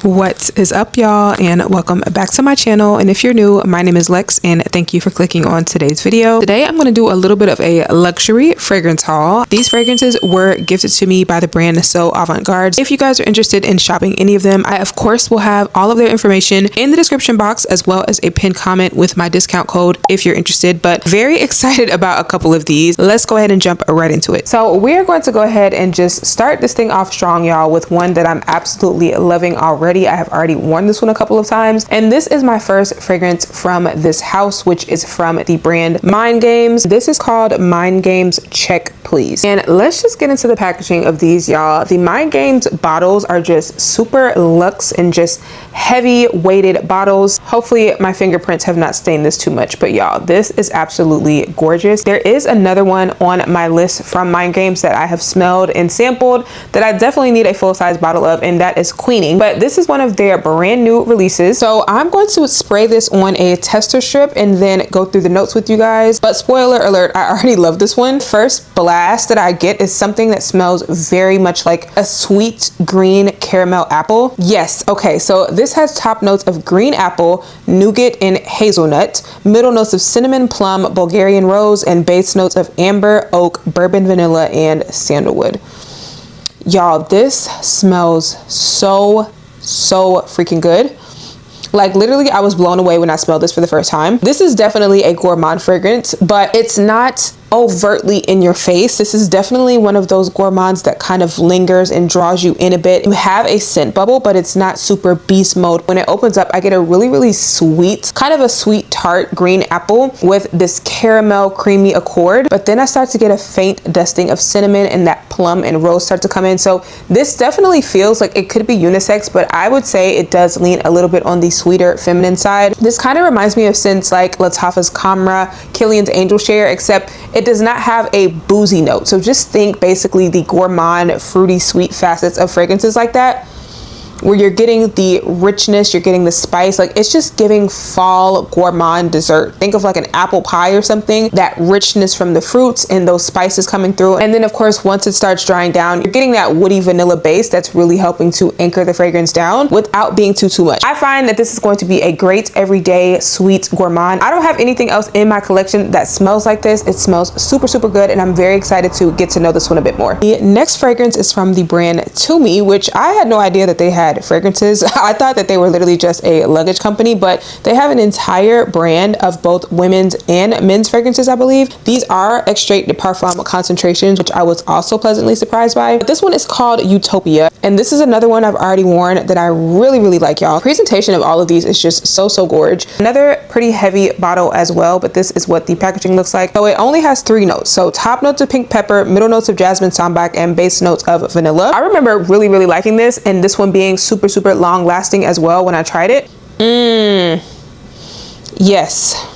What is up, y'all, and welcome back to my channel. And if you're new, my name is Lex and thank you for clicking on today's video. Today I'm going to do a little bit of a luxury fragrance haul. These fragrances were gifted to me by the brand So Avante Garde. If you guys are interested in shopping any of them, I of course will have all of their information in the description box, as well as a pinned comment with my discount code if you're interested. But very excited about a couple of these. Let's go ahead and jump right into it. So we're going to go ahead and just start this thing off strong, y'all, with one that I'm absolutely loving already. I have already worn this one a couple of times, and this is my first fragrance from this house, which is from the brand Mind Games. This is called Mind Games Check Please. And let's just get into the packaging of these, y'all. The Mind Games bottles are just super luxe and just heavy weighted bottles. Hopefully my fingerprints have not stained this too much, but y'all, this is absolutely gorgeous. There is another one on my list from Mind Games that I have smelled and sampled that I definitely need a full-size bottle of, and that is Queening. But this is one of their brand new releases, so I'm going to spray this on a tester strip and then go through the notes with you guys. But spoiler alert, I already love this one. First blast that I get is something that smells very much like a sweet green caramel apple. Yes, okay, so this has top notes of green apple, nougat, and hazelnut, middle notes of cinnamon, plum, Bulgarian rose, and base notes of amber, oak, bourbon, vanilla, and sandalwood. Y'all, this smells so freaking good. Like, literally, I was blown away when I smelled this for the first time. This is definitely a gourmand fragrance, but it's not overtly in your face. This is definitely one of those gourmands that kind of lingers and draws you in a bit. You have a scent bubble, but it's not super beast mode. When it opens up, I get a really sweet, kind of a sweet tart green apple with this caramel creamy accord, but then I start to get a faint dusting of cinnamon, and that plum and rose start to come in. So this definitely feels like it could be unisex, but I would say it does lean a little bit on the sweeter feminine side. This kind of reminds me of scents like Lattafa's Camera, Killian's Angel Share, except it does not have a boozy note. So just think basically the gourmand, fruity, sweet facets of fragrances like that, where you're getting the richness, you're getting the spice. Like, it's just giving fall gourmand dessert. Think of like an apple pie or something, that richness from the fruits and those spices coming through. And then of course, once it starts drying down, you're getting that woody vanilla base that's really helping to anchor the fragrance down without being too much. I find that this is going to be a great everyday sweet gourmand. I don't have anything else in my collection that smells like this. It smells super good, and I'm very excited to get to know this one a bit more. The next fragrance is from the brand TUMI, which I had no idea that they had fragrances. I thought that they were literally just a luggage company, but they have an entire brand of both women's and men's fragrances, I believe. These are extrait de parfum concentrations, which I was also pleasantly surprised by. But this one is called Utopia, and this is another one I've already worn that I really like, y'all. Presentation of all of these is just so gorgeous. Another pretty heavy bottle as well, but this is what the packaging looks like. So it only has 3 notes. So top notes of pink pepper, middle notes of jasmine sambac, and base notes of vanilla. I remember really liking this, and this one being super long lasting as well when I tried it. Yes,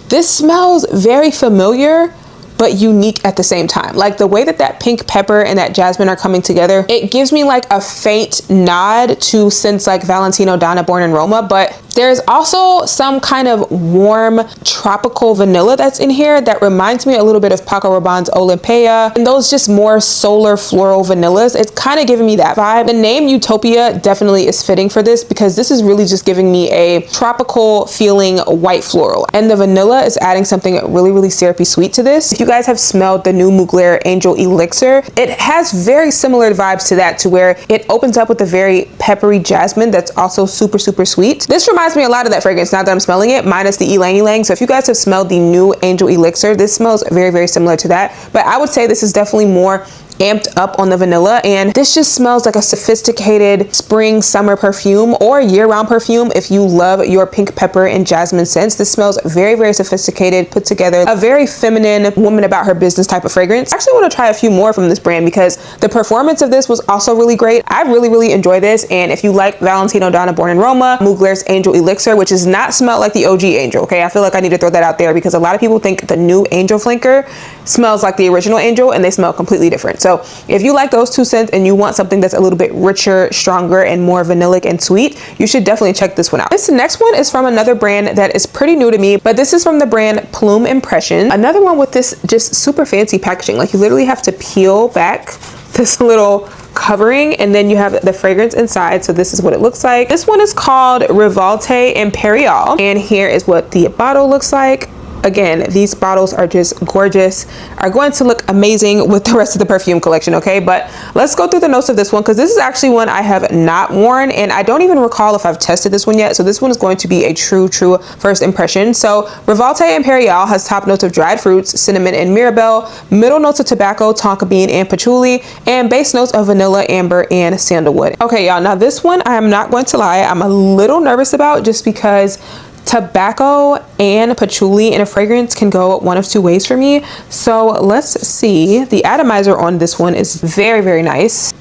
this smells very familiar but unique at the same time. Like, the way that that pink pepper and that jasmine are coming together, it gives me like a faint nod to scents like Valentino Donna Born in Roma, but there's also some kind of warm tropical vanilla that's in here that reminds me a little bit of Paco Rabanne's Olympia, and those just more solar floral vanillas. It's kind of giving me that vibe. The name Utopia definitely is fitting for this, because this is really just giving me a tropical feeling white floral, and the vanilla is adding something really syrupy sweet to this. If you guys have smelled the new Mugler Angel Elixir, it has very similar vibes to that, to where it opens up with a very peppery jasmine that's also super sweet. This reminds me a lot of that fragrance now that I'm smelling it, minus the ylang ylang. So if you guys have smelled the new Angel Elixir, this smells very similar to that, but I would say this is definitely more amped up on the vanilla, and this just smells like a sophisticated spring summer perfume or year-round perfume. If you love your pink pepper and jasmine scents, this smells very sophisticated, put together, a very feminine woman about her business type of fragrance. I actually want to try a few more from this brand, because the performance of this was also really great. I really enjoy this, and if you like Valentino Donna Born in Roma, Mugler's Angel Elixir, which is not smelled like the OG Angel, okay? I feel like I need to throw that out there, because a lot of people think the new Angel flanker smells like the original Angel, and they smell completely different. So if you like those two scents and you want something that's a little bit richer, stronger, and more vanillic and sweet, you should definitely check this one out. This next one is from another brand that is pretty new to me, but this is from the brand Plume Impression. Another one with this just super fancy packaging. Like, you literally have to peel back this little covering, and then you have the fragrance inside. So this is what it looks like. This one is called Revolte Imperial, and here is what the bottle looks like. Again, these bottles are just gorgeous, are going to look amazing with the rest of the perfume collection, okay? But let's go through the notes of this one, because this is actually one I have not worn, and I don't even recall if I've tested this one yet. So this one is going to be a true first impression. So Revolte Imperial has top notes of dried fruits, cinnamon and mirabelle, middle notes of tobacco, tonka bean and patchouli, and base notes of vanilla, amber, and sandalwood. Okay, y'all, now this one, I am not going to lie, I'm a little nervous about, just because tobacco and patchouli in a fragrance can go one of two ways for me. So let's see. The atomizer on this one is very, very nice.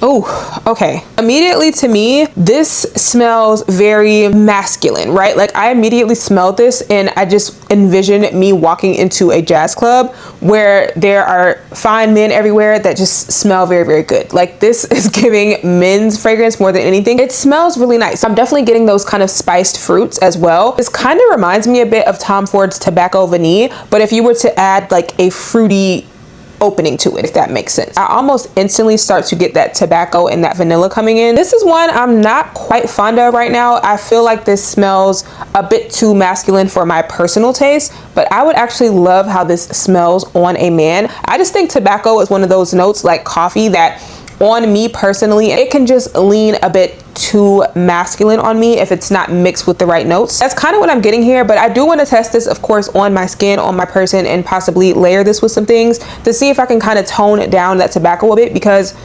Oh, okay. Immediately to me, this smells very masculine, right? Like I immediately smelled this and I just envision me walking into a jazz club where there are fine men everywhere that just smell very, very good. Like this is giving men's fragrance more than anything. It smells really nice. I'm definitely getting those kind of spiced fruits as well. This kind of reminds me a bit of Tom Ford's Tobacco Vanille, but if you were to add like a fruity opening to it, if that makes sense. I almost instantly start to get that tobacco and that vanilla coming in. This is one I'm not quite fond of right now. I feel like this smells a bit too masculine for my personal taste, but I would actually love how this smells on a man. I just think tobacco is one of those notes like coffee that on me personally, it can just lean a bit too masculine on me if it's not mixed with the right notes. That's kind of what I'm getting here, but I do want to test this, of course, on my skin, on my person, and possibly layer this with some things to see if I can kind of tone down that tobacco a bit, because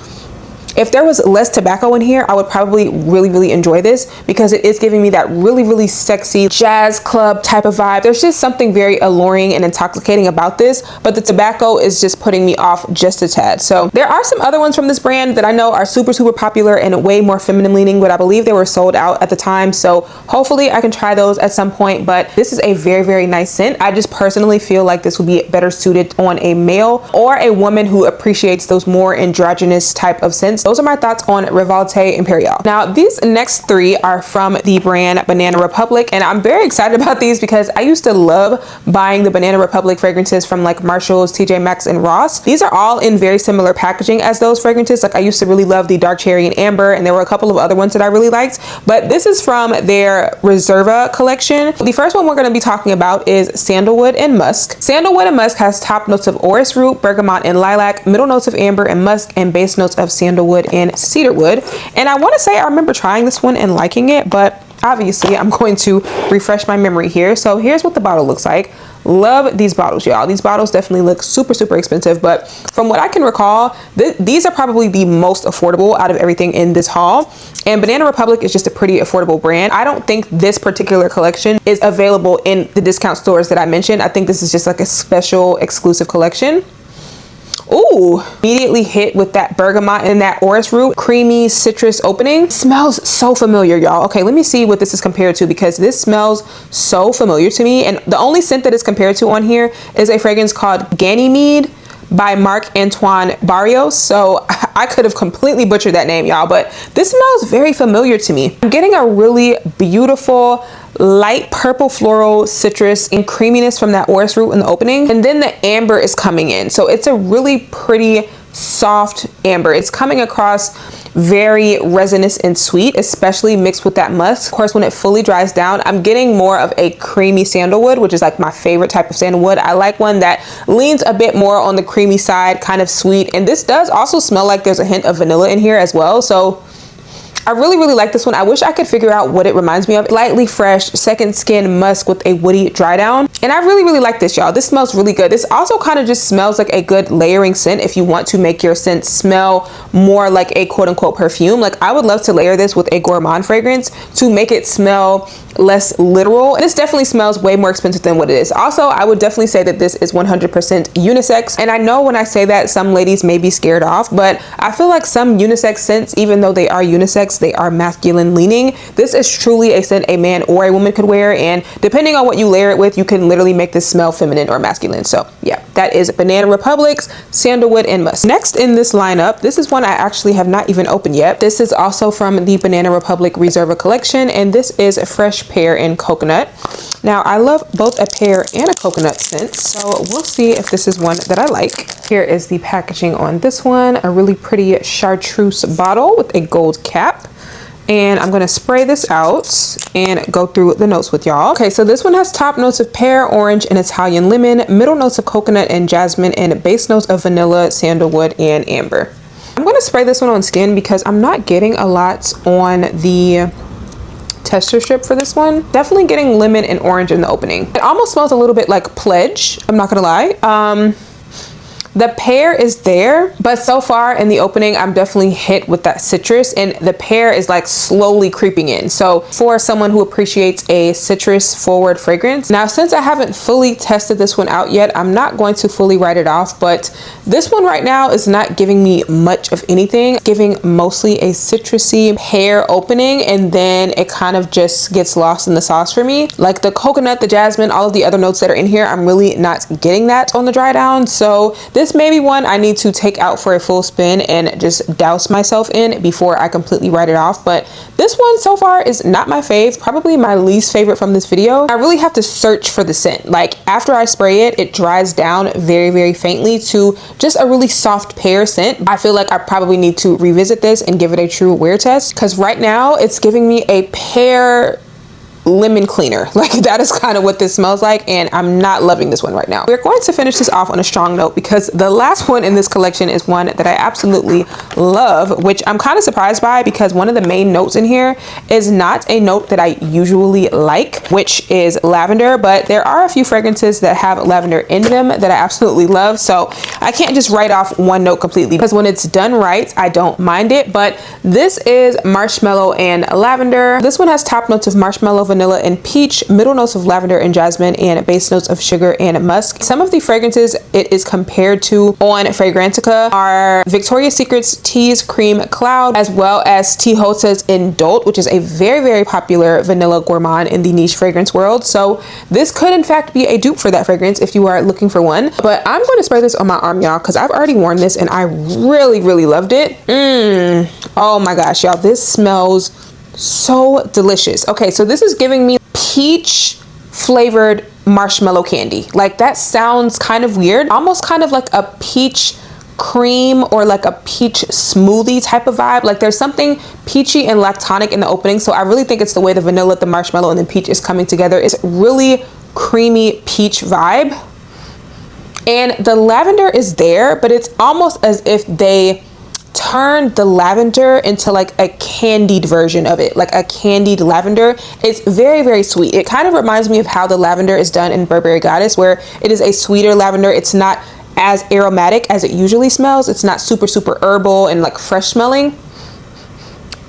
if there was less tobacco in here, I would probably really enjoy this, because it is giving me that really sexy jazz club type of vibe. There's just something very alluring and intoxicating about this, but the tobacco is just putting me off just a tad. So there are some other ones from this brand that I know are super popular and way more feminine leaning, but I believe they were sold out at the time. So hopefully I can try those at some point, but this is a very nice scent. I just personally feel like this would be better suited on a male or a woman who appreciates those more androgynous type of scents. Those are my thoughts on Revolte Imperial. Now, these next three are from the brand Banana Republic, and I'm very excited about these because I used to love buying the Banana Republic fragrances from like Marshalls, TJ Maxx, and Ross. These are all in very similar packaging as those fragrances. Like I used to really love the Dark Cherry and Amber, and there were a couple of other ones that I really liked, but this is from their Reserva collection. The first one we're going to be talking about is Sandalwood and Musk. Sandalwood and Musk has top notes of orris root, bergamot, and lilac, middle notes of amber and musk, and base notes of sandalwood and cedarwood. And I want to say I remember trying this one and liking it, but obviously I'm going to refresh my memory here. So here's what the bottle looks like. Love these bottles, y'all. These bottles definitely look super expensive, but from what I can recall, these are probably the most affordable out of everything in this haul. And Banana Republic is just a pretty affordable brand. I don't think this particular collection is available in the discount stores that I mentioned. I think this is just like a special exclusive collection. Ooh, immediately hit with that bergamot and that orris root, creamy citrus opening. Smells so familiar, y'all. Okay, let me see what this is compared to, because this smells so familiar to me. And the only scent that it's compared to on here is a fragrance called Ganymede by Marc Antoine Barrios. So I could have completely butchered that name, y'all, but this smells very familiar to me. I'm getting a really beautiful light purple floral citrus and creaminess from that orris root in the opening, and then the amber is coming in. So it's a really pretty soft amber. It's coming across very resinous and sweet, especially mixed with that musk. Of course, when it fully dries down, I'm getting more of a creamy sandalwood, which is like my favorite type of sandalwood. I like one that leans a bit more on the creamy side, kind of sweet. And this does also smell like there's a hint of vanilla in here as well. So I really like this one. I wish I could figure out what it reminds me of. Lightly fresh, second skin musk with a woody dry down. And I really like this, y'all. This smells really good. This also kind of just smells like a good layering scent if you want to make your scent smell more like a quote unquote perfume. Like I would love to layer this with a gourmand fragrance to make it smell less literal. And this definitely smells way more expensive than what it is. Also, I would definitely say that this is 100% unisex. And I know when I say that, some ladies may be scared off, but I feel like some unisex scents, even though they are unisex, they are masculine leaning. This is truly a scent a man or a woman could wear. And depending on what you layer it with, you can literally make this smell feminine or masculine. So yeah, that is Banana Republic's Sandalwood and Musk. Next in this lineup, this is one I actually have not even opened yet. This is also from the Banana Republic Reserva collection, and this is Fresh Pear and Coconut. Now, I love both a pear and a coconut scent, so we'll see if this is one that I like. Here is the packaging on this one, a really pretty chartreuse bottle with a gold cap. And I'm gonna spray this out and go through the notes with y'all. Okay, so this one has top notes of pear, orange, and Italian lemon, middle notes of coconut and jasmine, and base notes of vanilla, sandalwood, and amber. I'm gonna spray this one on skin because I'm not getting a lot on the tester strip for this one. Definitely getting lemon and orange in the opening. It almost smells a little bit like Pledge, I'm not gonna lie. The pear is there, but so far in the opening, I'm definitely hit with that citrus, and the pear is like slowly creeping in. So for someone who appreciates a citrus forward fragrance. Now, since I haven't fully tested this one out yet, I'm not going to fully write it off, but this one right now is not giving me much of anything, giving mostly a citrusy pear opening, and then it kind of just gets lost in the sauce for me. Like the coconut, the jasmine, all of the other notes that are in here, I'm really not getting that on the dry down. So this may be one I need to take out for a full spin and just douse myself in before I completely write it off. But this one so far is not my fave, probably my least favorite from this video. I really have to search for the scent. Like after I spray it, it dries down very, very faintly to just a really soft pear scent. I feel like I probably need to revisit this and give it a true wear test, because right now it's giving me a pear lemon cleaner. Like that is kind of what this smells like, and I'm not loving this one right now. We're going to finish this off on a strong note because the last one in this collection is one that I absolutely love, which I'm kind of surprised by because one of the main notes in here is not a note that I usually like, which is lavender, but there are a few fragrances that have lavender in them that I absolutely love. So I can't just write off one note completely because when it's done right, I don't mind it. But this is marshmallow and lavender. This one has top notes of marshmallow, vanilla, and peach, middle notes of lavender and jasmine, and base notes of sugar and musk. Some of the fragrances it is compared to on Fragrantica are Victoria's Secret's Tease Cream Cloud, as well as Tijota's Indult, which is a very, very popular vanilla gourmand in the niche fragrance world. So this could in fact be a dupe for that fragrance if you are looking for one. But I'm going to spray this on my arm, y'all, because I've already worn this and I really, really loved it. Oh my gosh, y'all, this smells so delicious. Okay, so this is giving me peach flavored marshmallow candy. Like that sounds kind of weird, almost kind of like a peach cream or like a peach smoothie type of vibe. Like there's something peachy and lactonic in the opening. So I really think it's the way the vanilla, the marshmallow, and the peach is coming together. It's really creamy peach vibe. And the lavender is there, but it's almost as if they turned the lavender into like a candied version of it, like a candied lavender. It's very, very sweet. It kind of reminds me of how the lavender is done in Burberry Goddess, where it is a sweeter lavender. It's not as aromatic as it usually smells. It's not super, super herbal and like fresh smelling.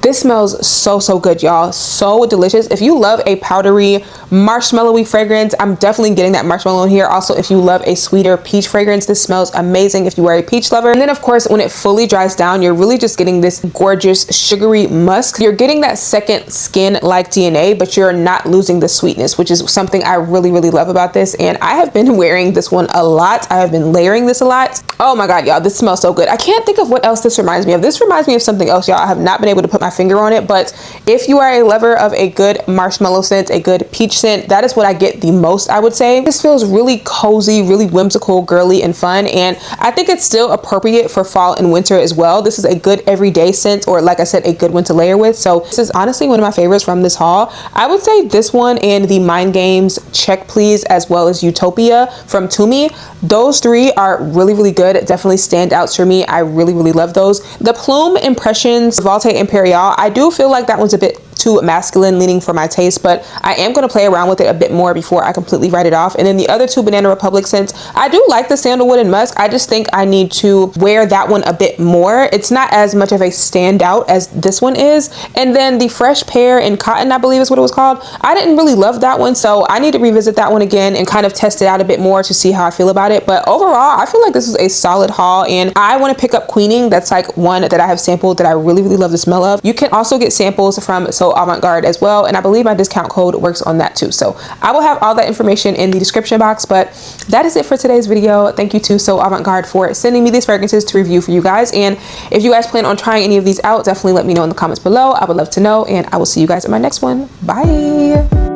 This smells so, so good, y'all. So delicious. If you love a powdery, marshmallowy fragrance, I'm definitely getting that marshmallow in here. Also, if you love a sweeter peach fragrance, this smells amazing if you are a peach lover. And then of course, when it fully dries down, you're really just getting this gorgeous sugary musk. You're getting that second skin-like DNA, but you're not losing the sweetness, which is something I really, really love about this. And I have been wearing this one a lot. I have been layering this a lot. Oh my God, y'all, this smells so good. I can't think of what else this reminds me of. This reminds me of something else, y'all. I have not been able to put my finger on it, but if you are a lover of a good marshmallow scent, a good peach scent, that is what I get the most, I would say. This feels really cozy, really whimsical, girly, and fun, and I think it's still appropriate for fall and winter as well. This is a good everyday scent, or like I said, a good one to layer with. So this is honestly one of my favorites from this haul. I would say this one and the Mind Games Check Please, as well as Utopia from TUMI. Those three are really, really good. Definitely stand out for me. I really, really love those. The Plume Impressions Volte Imperial, I do feel like that one's a bit too masculine leaning for my taste, but I am going to play around with it a bit more before I completely write it off. And then the other two Banana Republic scents, I do like the sandalwood and musk. I just think I need to wear that one a bit more. It's not as much of a standout as this one is. And then the fresh pear and cotton, I believe is what it was called. I didn't really love that one, so I need to revisit that one again and kind of test it out a bit more to see how I feel about it. But overall, I feel like this is a solid haul, and I want to pick up Queening. That's like one that I have sampled that I really, really love the smell of. You can also get samples from So Avante Garde as well, and I believe my discount code works on that too. So I will have all that information in the description box. But that is it for today's video. Thank you to So Avante Garde for sending me these fragrances to review for you guys. And if you guys plan on trying any of these out, definitely let me know in the comments below. I would love to know, and I will see you guys in my next one. Bye.